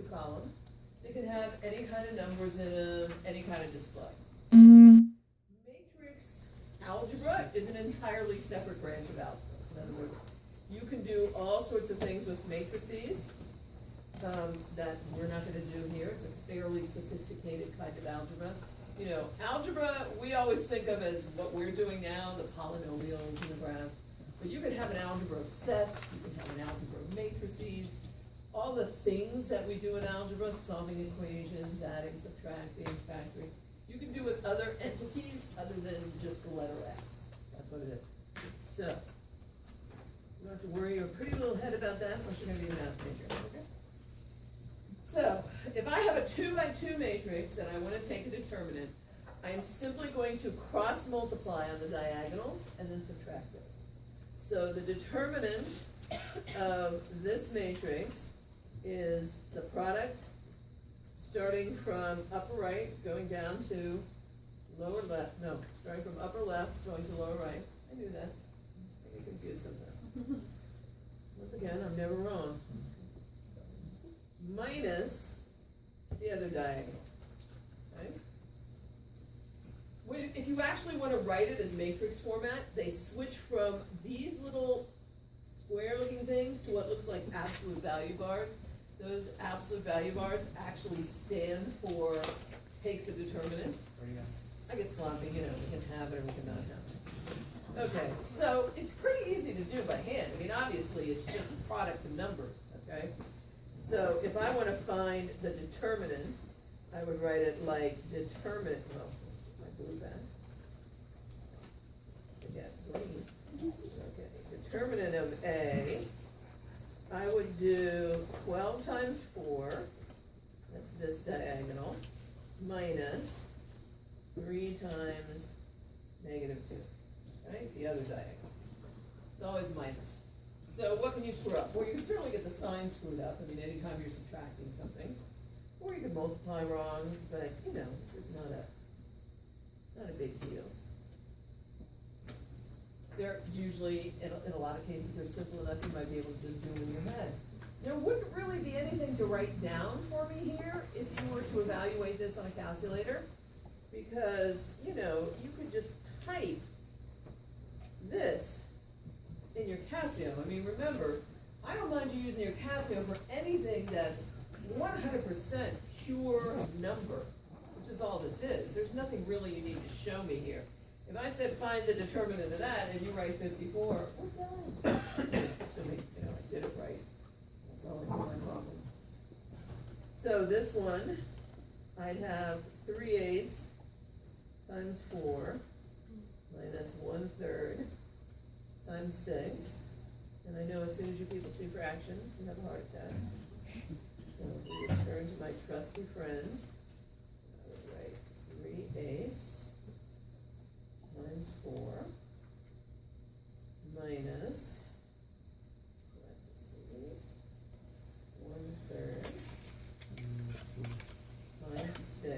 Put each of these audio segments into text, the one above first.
two columns. They can have any kind of numbers in them, any kind of display. Matrix algebra is an entirely separate branch of algebra. In other words, you can do all sorts of things with matrices that we're not going to do here. It's a fairly sophisticated kind of algebra. You know, algebra we always think of as what we're doing now, the polynomials and the graphs. But you can have an algebra of sets, you can have an algebra of matrices, all the things that we do in algebra, solving equations, adding, subtracting, factoring, you can do with other entities other than just the letter X. That's what it is. So, you don't have to worry your pretty little head about that unless you're going to be a math major, okay? So, if I have a 2 by 2 matrix and I want to take a determinant, I am simply going to cross multiply on the diagonals and then subtract those. So the determinant of this matrix is the product starting from upper right going down to lower left. No, starting from upper left going to lower right. I knew that. I get confused sometimes. Once again, I'm never wrong. Minus the other diagonal. Okay? If you actually want to write it as matrix format, they switch from these little square-looking things to what looks like absolute value bars. Those absolute value bars actually stand for take the determinant. I get sloppy, you know, we can have it or we can not have it. Okay, so it's pretty easy to do by hand. I mean, obviously, it's just products and numbers, okay? So if I want to find the determinant, I would write it like determinant, well, my blue pen. So yes, green. Okay, determinant of A, I would do 12 times 4, that's this diagonal, minus 3 times negative 2, right? The other diagonal. It's always minus. So what can you screw up? Well, you can certainly get the sign screwed up. I mean, anytime you're subtracting something. Or you could multiply wrong, but, you know, this is not a big deal. They're usually, in a lot of cases, they're simple enough you might be able to just do them in your head. There wouldn't really be anything to write down for me here if you were to evaluate this on a calculator, because, you know, you could just type this in your Casio. I mean, remember, I don't mind you using your Casio for anything that's 100% pure number, which is all this is. There's nothing really you need to show me here. If I said find the determinant of that and you write 54, we're done. Assuming, you know, I did it right. That's always my problem. So this one, I'd have 3/8 times 4 minus 1/3 times 6. And I know as soon as you people see fractions, you have a heart attack. So we return to my trusty friend. I would write 3/8 times 4 minus parentheses 1/3 times 6.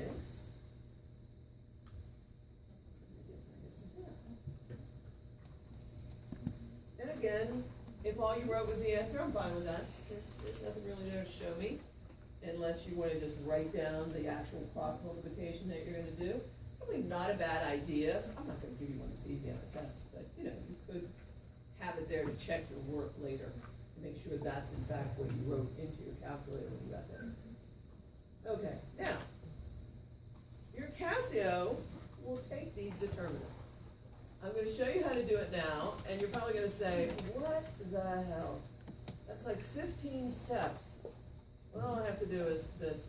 And again, if all you wrote was the answer, I'm fine with that. There's nothing really there to show me, unless you want to just write down the actual cross multiplication that you're going to do. Probably not a bad idea. I'm not going to give you one that's easy on a test, but you know, you could have it there to check your work later to make sure that's in fact what you wrote into your calculator when you got that answer. Okay, now, your Casio will take these determinants. I'm going to show you how to do it now, and you're probably going to say, what the hell? That's like 15 steps. Well, all I have to do is this.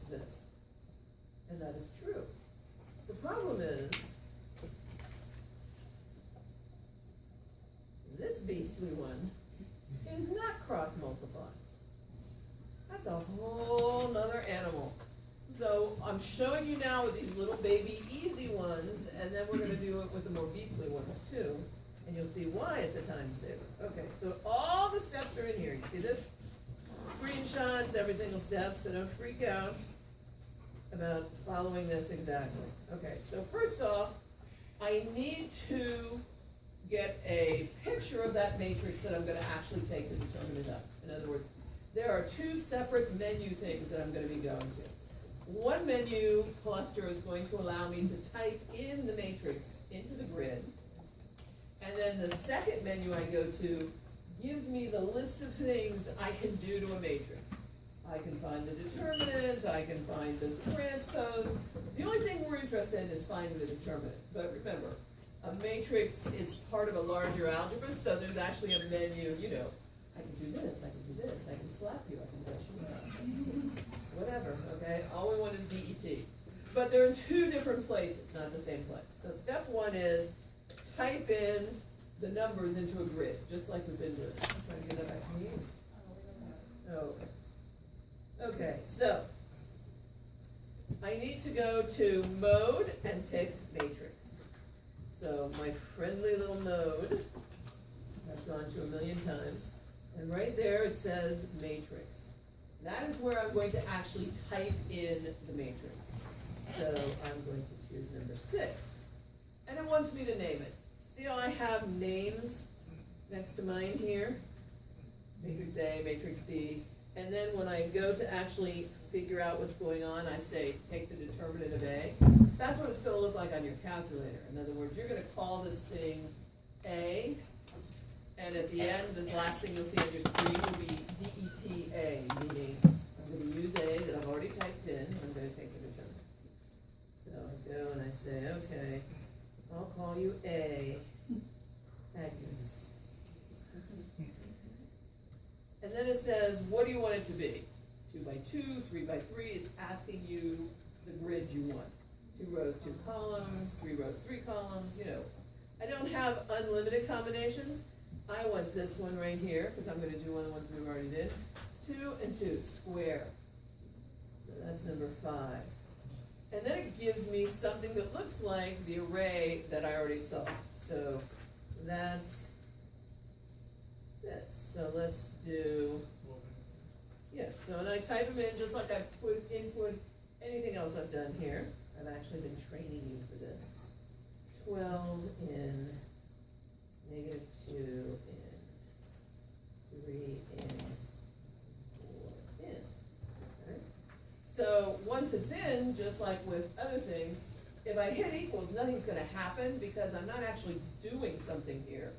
And that is true. The problem is, this beastly one is not cross-multiplying. That's a whole nother animal. So I'm showing you now with these little baby easy ones, and then we're going to do it with the more beastly ones too, and you'll see why it's a time saver. Okay, so all the steps are in here. You see this? Screenshots, every single step, so don't freak out about following this exactly. Okay, so first off, I need to get a picture of that matrix that I'm going to actually take the determinant of. In other words, there are two separate menu things that I'm gonna be going to. One menu cluster is going to allow me to type in the matrix into the grid. And then the second menu I go to gives me the list of things I can do to a matrix. I can find the determinant, I can find the transpose. The only thing we're interested in is finding the determinant. But remember, a matrix is part of a larger algebra, so there's actually a menu, you know, I can do this, I can do this, I can slap you, I can brush you up, whatever, okay? All we want is DET. But they're in two different places, not the same place. So step one is type in the numbers into a grid, just like we've been doing. I'm trying to get that back to you. Oh, okay. Okay, so I need to go to mode and pick matrix. So my friendly little mode, I've gone to a million times, and right there it says matrix. That is where I'm going to actually type in the matrix. So I'm going to choose number 6, and it wants me to name it. See how I have names next to mine here? Matrix A, matrix B, and then when I go to actually figure out what's going on, I say, take the determinant of A. That's what it's gonna look like on your calculator. In other words, you're gonna call this thing A, and at the end, the last thing you'll see on your screen will be DETA, meaning I'm gonna use A that I've already typed in, and I'm gonna take the determinant. So I go and I say, okay, I'll call you A, Agnes. And then it says, what do you want it to be? 2 by 2, 3 by 3, it's asking you the grid you want. 2 rows, 2 columns, 3 rows, 3 columns, you know. I don't have unlimited combinations. I want this one right here, because I'm gonna do one of the ones we already did. 2 and 2, square. So that's number 5. And then it gives me something that looks like the array that I already saw. So that's this. So let's do, yeah, so and I type them in just like I put input anything else I've done here. I've actually been training you for this. 12 in, -2 in, 3 in, 4 in. Okay? So once it's in, just like with other things, if I hit equals, nothing's gonna happen because I'm not actually doing something here.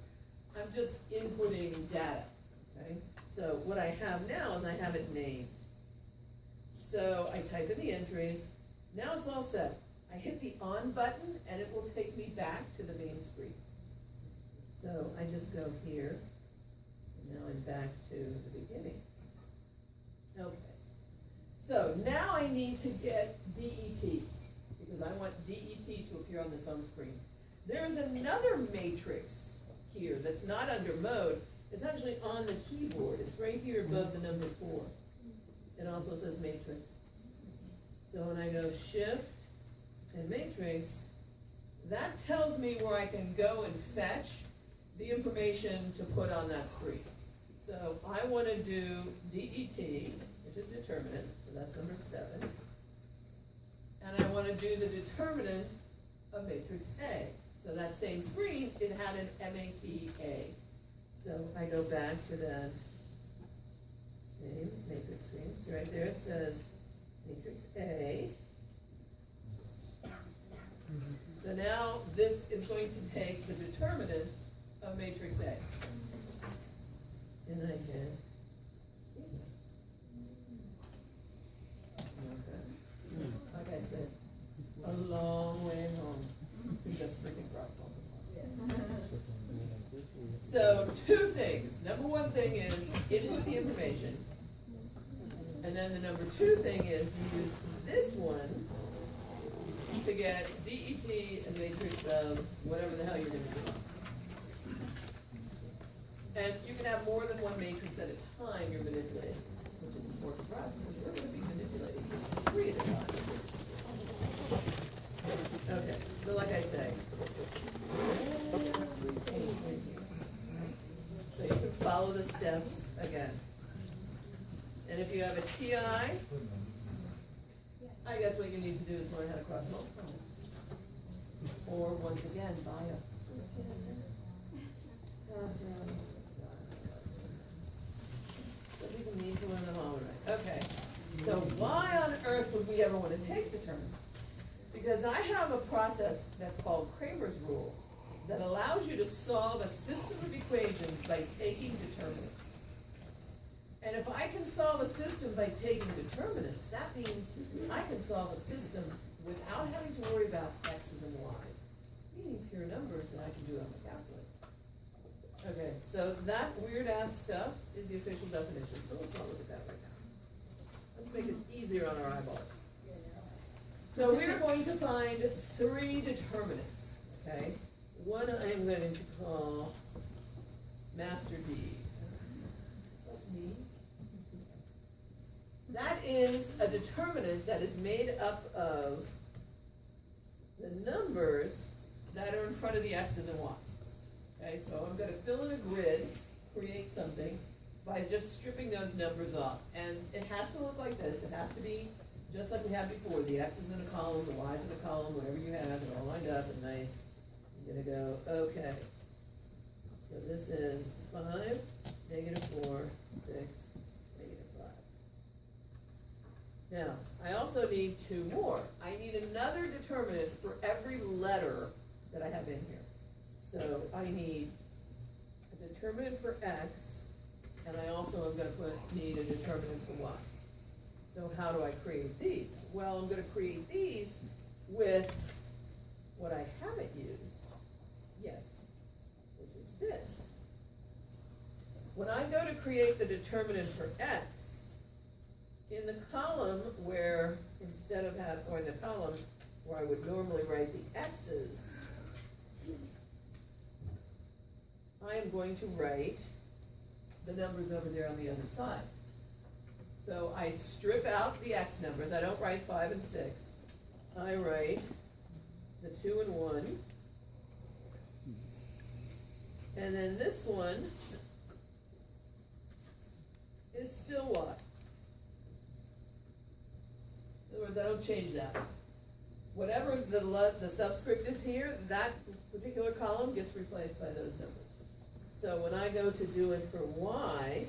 I'm just inputting data, okay? So what I have now is I have it named. So I type in the entries, now it's all set. I hit the on button and it will take me back to the main screen. So I just go here, and now I'm back to the beginning. Okay. So now I need to get DET, because I want DET to appear on this home screen. There's another matrix here that's not under mode. It's actually on the keyboard. It's right here above the number 4. It also says matrix. So when I go shift and matrix, that tells me where I can go and fetch the information to put on that screen. So I want to do DET, which is determinant, so that's number 7. And I want to do the determinant of matrix A. So that same screen, it had an MATA. So I go back to that same matrix screen. So right there it says matrix A. So now this is going to take the determinant of matrix A. And I hit okay. Like I said, a long way home to just freaking cross multiply. So 2 things. Number 1 thing is input the information. And then the number 2 thing is use this one to get DET and matrix of whatever the hell you're going to do. And you can have more than one matrix at a time you're manipulating, which is important for us because we're going to be manipulating 3 at a time. Okay, so like I say, everything's in here. So you can follow the steps again. And if you have a TI, I guess what you need to do is learn how to cross multiply. Or once again, buy a so we can need to learn them all right. Okay, so why on earth would we ever wanna take determinants? Because I have a process that's called Kramer's rule that allows you to solve a system of equations by taking determinants. And if I can solve a system by taking determinants, that means I can solve a system without having to worry about x's and y's, meaning pure numbers that I can do on the calculator. Okay, so that weird ass stuff is the official definition, so let's not look at that right now. Let's make it easier on our eyeballs. So we're going to find 3 determinants, okay? One I am going to call master D. Is that me? That is a determinant that is made up of the numbers that are in front of the x's and y's. Okay, so I'm gonna fill in a grid, create something, by just stripping those numbers off. And it has to look like this. It has to be just like we had before. The x's in a column, the y's in a column, whatever you have, it all lined up and nice. I'm gonna go, okay. So this is 5, -4, 6, -5. Now, I also need 2 more. I need another determinant for every letter that I have in here. So I need a determinant for x, and I also am gonna need a determinant for y. So how do I create these? Well, I'm gonna create these with what I haven't used yet, which is this. When I go to create the determinant for x, in the column where, instead of or in the column where I would normally write the x's, I am going to write the numbers over there on the other side. So I strip out the x numbers. I don't write 5 and 6. I write the 2 and 1. And then this one is still y. In other words, I don't change that. Whatever the subscript is here, that particular column gets replaced by those numbers. So when I go to do it for y,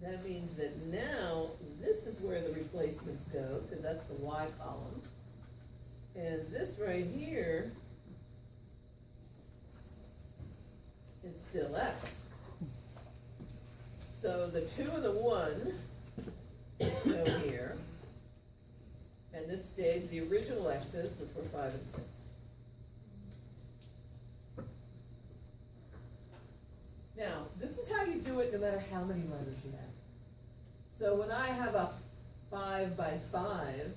that means that now this is where the replacements go, because that's the y column. And this right here is still x. So the 2 and the 1 go here. And this stays the original x's, which were 5 and 6. Now, this is how you do it no matter how many letters you have. So when I have a 5 by 5,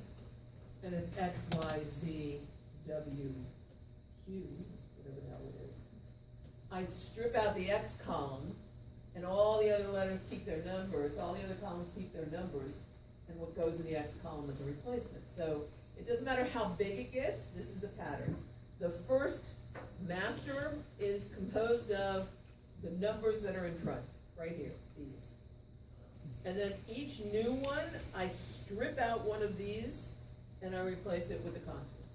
and it's X, Y, Z, W, Q, whatever the hell it is, I strip out the X column, and all the other letters keep their numbers, all the other columns keep their numbers, and what goes in the X column is a replacement. So it doesn't matter how big it gets, this is the pattern. The first master is composed of the numbers that are in front, right here, these. And then each new one, I strip out one of these and I replace it with the constants.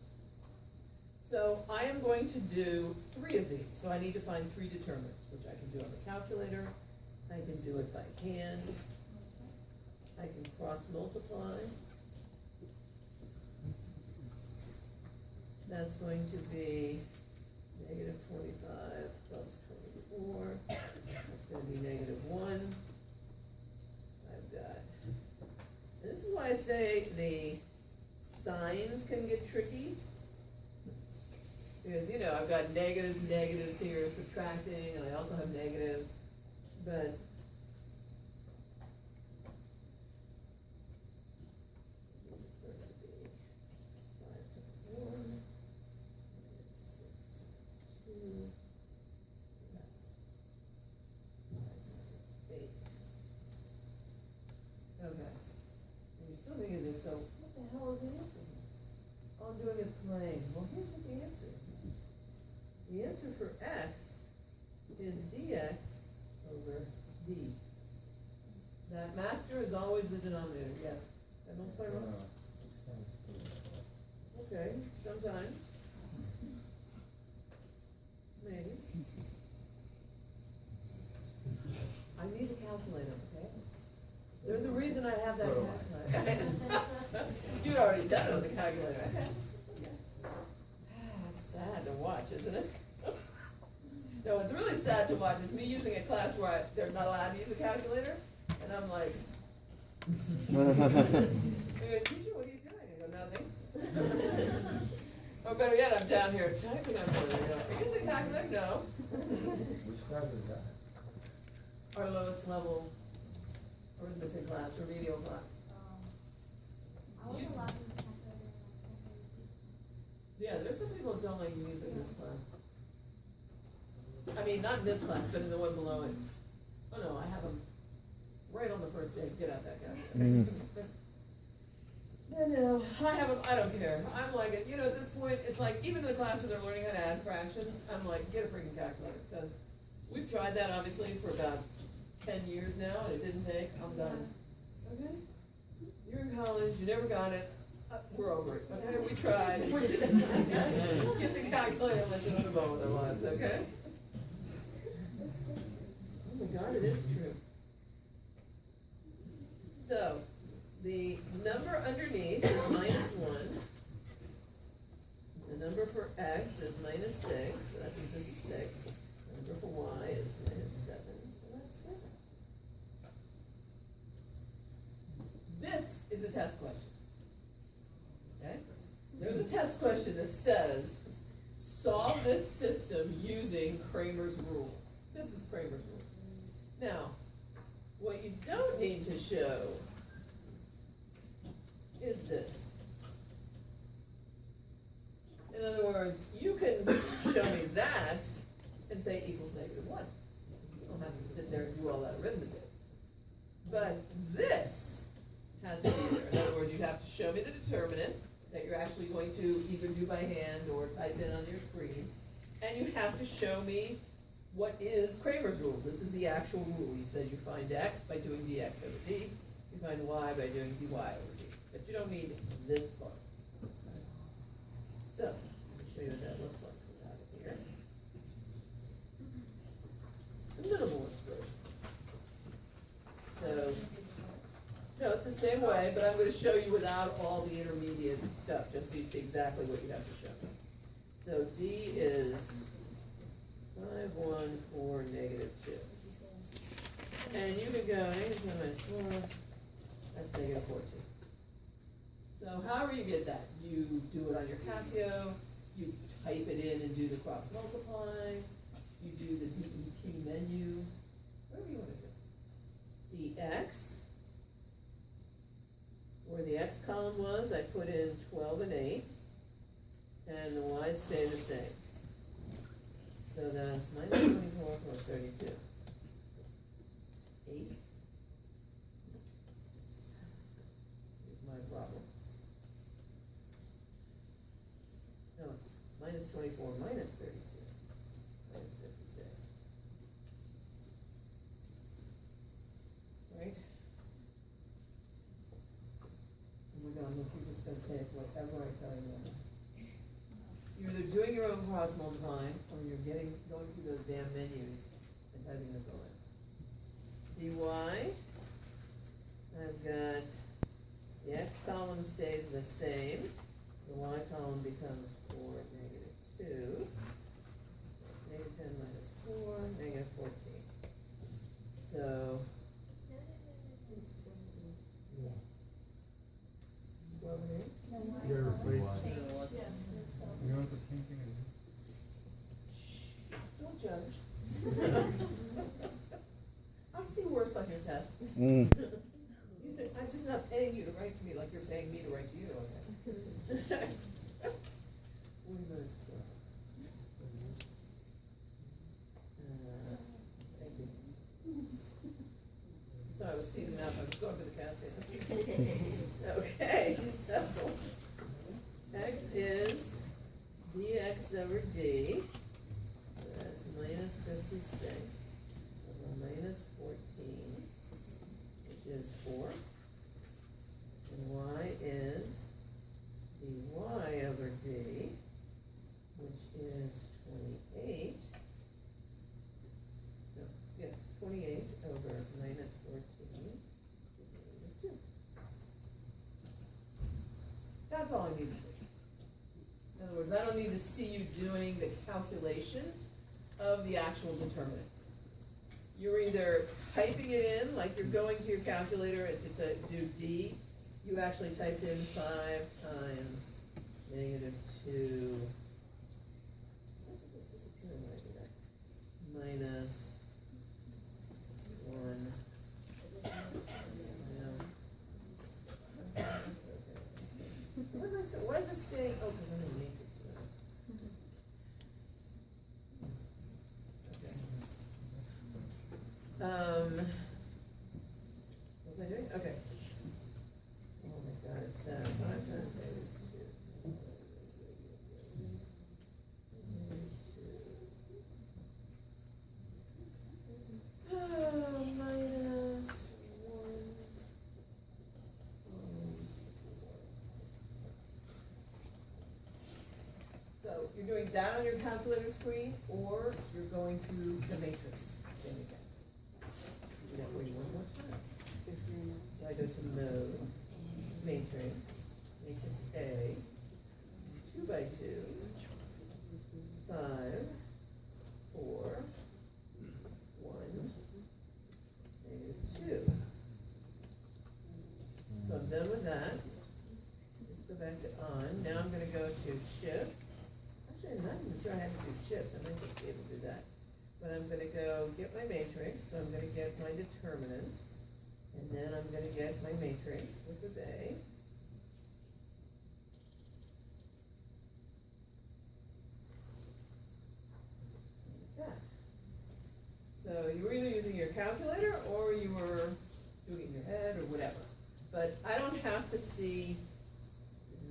So I am going to do 3 of these. So I need to find 3 determinants, which I can do on the calculator. I can do it by hand. I can cross multiply. That's going to be -25 plus 24. That's going to be -1. I've got, and this is why I say the signs can get tricky. Because, you know, I've got negatives here, subtracting, and I also have negatives, but this is going to be 5 times 1, 6 times 2, that's 5 minus 8. Okay, and you're still thinking this, so what the hell is the answer here? All I'm doing is playing. Well, here's what the answer is. The answer for x is dx over d. That master is always the denominator, yes. That multiply wrong? 6 times 2. Okay, sometimes. Maybe. I need a calculator, okay? There's a reason I have that So- calculator. You'd already done it on the calculator, okay? It's sad to watch, isn't it? No, what's really sad to watch is me using a class where they're not allowed to use a calculator, and I'm like, I go, teacher, what are you doing? I go, nothing. Or better yet, I'm down here typing on one, you know, are you using a calculator? No. Which class is that? Our lowest level arithmetic class, remedial class. I was Use- allowed to use my calculator in my Yeah, there's some people who don't like music in this class. I mean, not in this class, but in the one below it. Oh no, I have them right on the first day, get out that calculator. No, I have them, I don't care, I'm like, you know, at this point, it's like, even in the class where they're learning how to add fractions, I'm like, get a freaking calculator, because we've tried that obviously for about 10 years now, and it didn't take, I'm done. Okay? You're in college, you never got it, we're over it, okay? We tried, we didn't get the calculator, let's just move on with our lives, okay? Oh my God, it is true. So, the number underneath is -1. The number for x is -6, so that means this is 6. The number for y is -7, so that's 7. This is a test question. Okay? There's a test question that says, solve this system using Kramer's rule. This is Kramer's rule. Now, what you don't need to show is this. In other words, you can show me that and say equals -1. You don't have to sit there and do all that arithmetic. But this has to be there. In other words, you have to show me the determinant that you're actually going to either do by hand or type in on your screen. And you have to show me what is Kramer's rule. This is the actual rule. He says you find x by doing dx over d. You find y by doing dy over d. But you don't need this part. Okay? So, let me show you what that looks like out of here. The minimalist version. So, no, it's the same way, but I'm going to show you without all the intermediate stuff, just so you see exactly what you have to show. So d is 5, 1, 4, -2. And you could go, -10 minus 4, that's -14. So however you get that, you do it on your Casio, you type it in and do the cross multiply, you do the DET menu, whatever you want to do. dx, where the x column was, I put in 12 and 8, and the y's stay the same. So that's -24 plus 32. 8. Here's my problem. No, it's -24 minus 32, minus 56. Right? Oh my God, look, you're just gonna take whatever I tell you. You're either doing your own cross multiplying, or you're going through those damn menus and typing this all in. dy, I've got, the x column stays the same, the y column becomes 4, -2, so it's -10 minus 4, -14. So, Yeah. 12 and 8? You're replacing. You want the same thing as me? Don't judge. I see worse on your test. Mm. I'm just not paying you to write to me like you're paying me to write to you, okay? 1 minus 12. Thank you. So I was seizing up, I was going to the casino. Okay, so x is dx over d, so that's -56 over -14, which is 4. And y is dy over d, which is 28. No, yes, 28 over That's all I need to see. In other words, I don't need to see you doing the calculation of the actual determinant. You're either typing it in, like you're going to your calculator and to do D, you actually typed in 5 times -2. Why did this disappear when I did that? Minus 1. Why is it staying? Oh, because I'm in the matrix now. Okay. What was I doing? Okay. Oh my God, it's 5 times 82. Oh, minus 1. So you're doing that on your calculator screen, or you're going through the matrix. Then you can. Do that for you one more time. So I go to Mode, Matrix, Matrix A, 2 by 2, 5, 4, 1, -2. So I'm done with that. Let's go back to on. Now I'm gonna go to Shift. Actually, I'm not even sure I have to do Shift. I might just be able to do that. But I'm gonna go get my matrix, so I'm gonna get my determinant. And then I'm gonna get my matrix, which was A. Like that. So you were either using your calculator or you were doing it in your head or whatever. But I don't have to see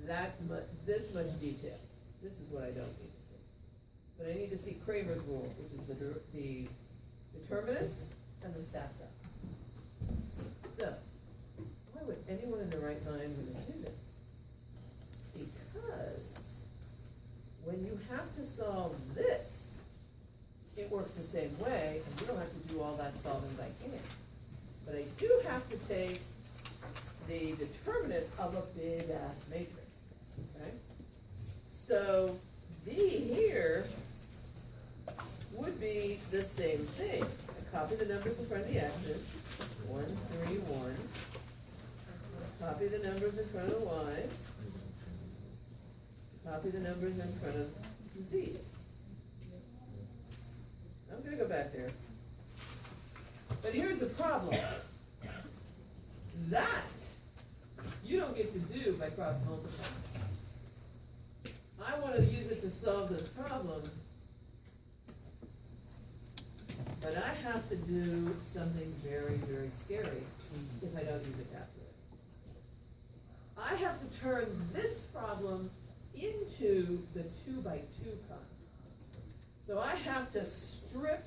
this much detail. This is what I don't need to see. But I need to see Kramer's rule, which is the determinants and the stacked up. So, why would anyone in their right mind want to do this? Because when you have to solve this, it works the same way, and you don't have to do all that solving by hand. But I do have to take the determinant of a big ass matrix, okay? So D here would be the same thing. I copy the numbers in front of the x's, 1, 3, 1. Copy the numbers in front of the y's. Copy the numbers in front of the z's. I'm gonna go back there. But here's the problem. That you don't get to do by cross multiplying. I want to use it to solve this problem, but I have to do something very, very scary if I don't use a calculator. I have to turn this problem into the 2 by 2 kind. So I have to strip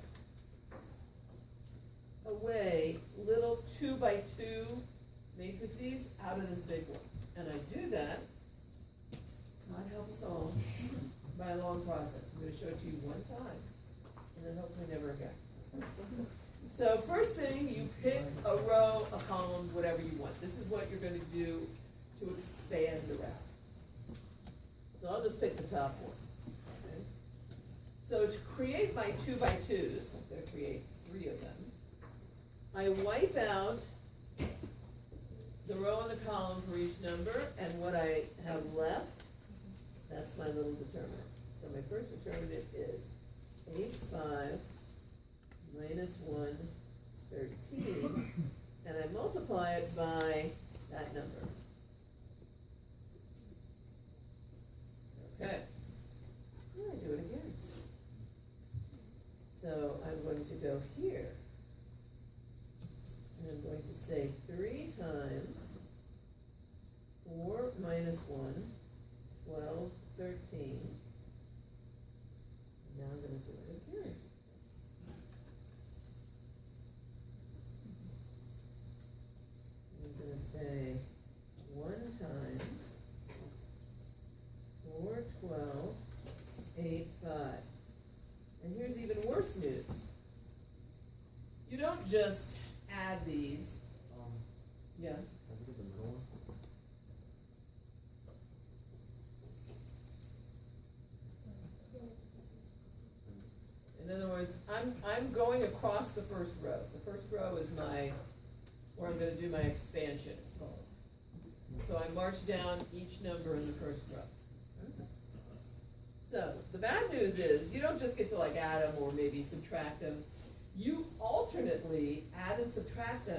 away little 2 by 2 matrices out of this big one. And I do that, God help us all, by a long process. I'm gonna show it to you one time, and then hopefully never again. So first thing, you pick a row, a column, whatever you want. This is what you're gonna do to expand around. So I'll just pick the top one, okay? So to create my 2 by 2s, I'm gonna create 3 of them. I wipe out the row and the column for each number, and what I have left, that's my little determinant. So my first determinant is 8, 5, minus 1, 13, and I multiply it by that number. Okay. I'm gonna do it again. So I'm going to go here. And I'm going to say 3 times 4 minus 1, 12, 13. And now I'm going to do it again. I'm going to say 1 times 4, 12, 8, 5. And here's even worse news. You don't just add these. Yeah. Can I look at the middle one? In other words, I'm going across the first row. The first row is where I'm gonna do my expansion, it's called. So I march down each number in the first row. So, the bad news is, you don't just get to like add them or maybe subtract them. You alternately add and subtract them